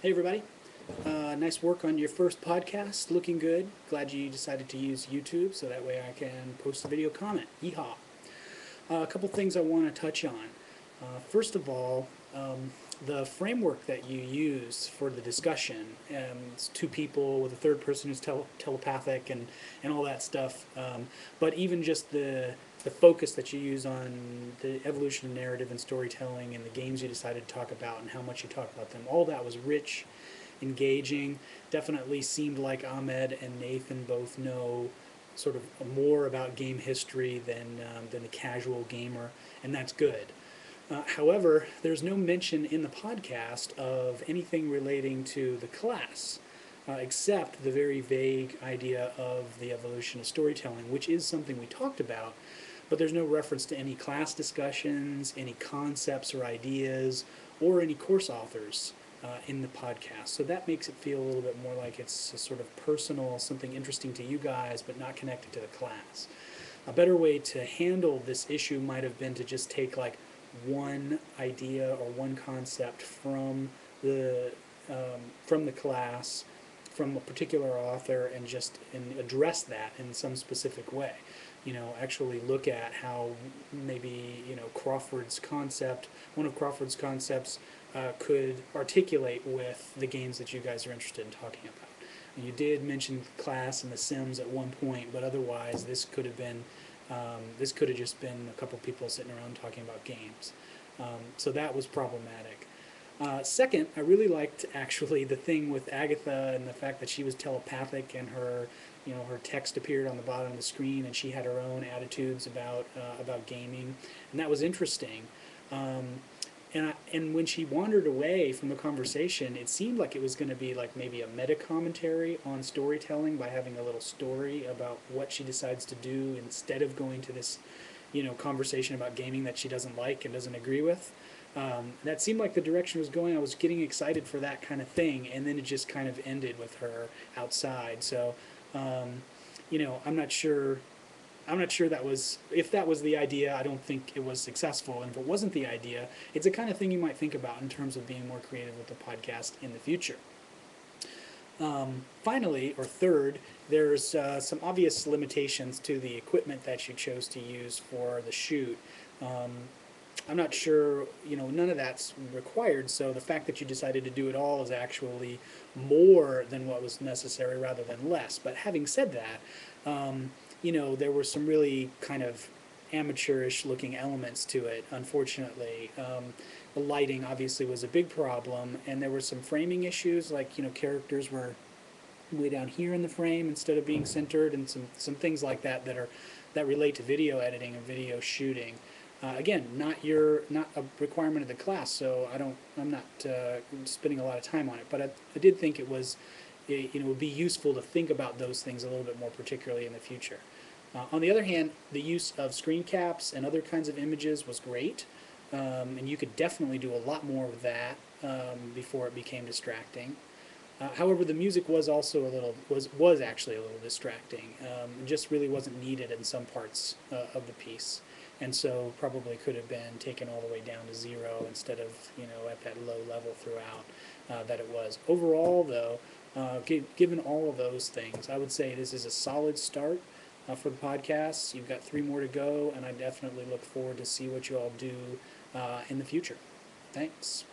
Hey everybody, nice work on your first podcast, looking good. Glad you decided to use YouTube so that way I can post a video comment. Yeehaw! A couple things I want to touch on. First of all, the framework that you use for the discussion, it's two people with a third person who's telepathic and all that stuff, but even just the focus that you use on the evolution of narrative and storytelling and the games you decided to talk about and how much you talk about them, all that was rich, engaging. Definitely seemed like Ahmed and Nathan both know sort of more about game history than the casual gamer, and that's good. However, there's no mention in the podcast of anything relating to the class, except the very vague idea of the evolution of storytelling, which is something we talked about, but there's no reference to any class discussions, any concepts or ideas, or any course authors in the podcast. So that makes it feel a little bit more like it's a sort of personal, something interesting to you guys, but not connected to the class. A better way to handle this issue might have been to just take like one idea or one concept from the class, from a particular author, and address that in some specific way. Actually look at how maybe Crawford's concept, one of Crawford's concepts, could articulate with the games that you guys are interested in talking about. You did mention class and The Sims at one point, but otherwise this could have just been a couple people sitting around talking about games. So that was problematic. Second, I really liked actually the thing with Agatha and the fact that she was telepathic and her text appeared on the bottom of the screen and she had her own attitudes about gaming, and that was interesting. And when she wandered away from the conversation, it seemed like it was going to be like maybe a meta commentary on storytelling by having a little story about what she decides to do instead of going to this, conversation about gaming that she doesn't like and doesn't agree with. That seemed like the direction it was going. I was getting excited for that kind of thing, and then it just kind of ended with her outside. So, I'm not sure. I'm not sure if that was the idea. I don't think it was successful. And if it wasn't the idea, it's the kind of thing you might think about in terms of being more creative with the podcast in the future. Finally, or third, there's some obvious limitations to the equipment that you chose to use for the shoot. I'm not sure, none of that's required, so the fact that you decided to do it all is actually more than what was necessary rather than less. But having said that, there were some really kind of amateurish looking elements to it, unfortunately. The lighting obviously was a big problem, and there were some framing issues, like, characters were way down here in the frame instead of being centered, and some things like that relate to video editing and video shooting. Again, not a requirement of the class, so I'm not spending a lot of time on it. But I did think it would be useful to think about those things a little bit more, particularly in the future. On the other hand, the use of screen caps and other kinds of images was great, and you could definitely do a lot more of that before it became distracting. However, the music was also was actually a little distracting. It just really wasn't needed in some parts of the piece, and so probably could have been taken all the way down to zero instead of at that low level throughout that it was. Overall, though, given all of those things, I would say this is a solid start for the podcast. You've got 3 more to go, and I definitely look forward to see what you all do in the future. Thanks.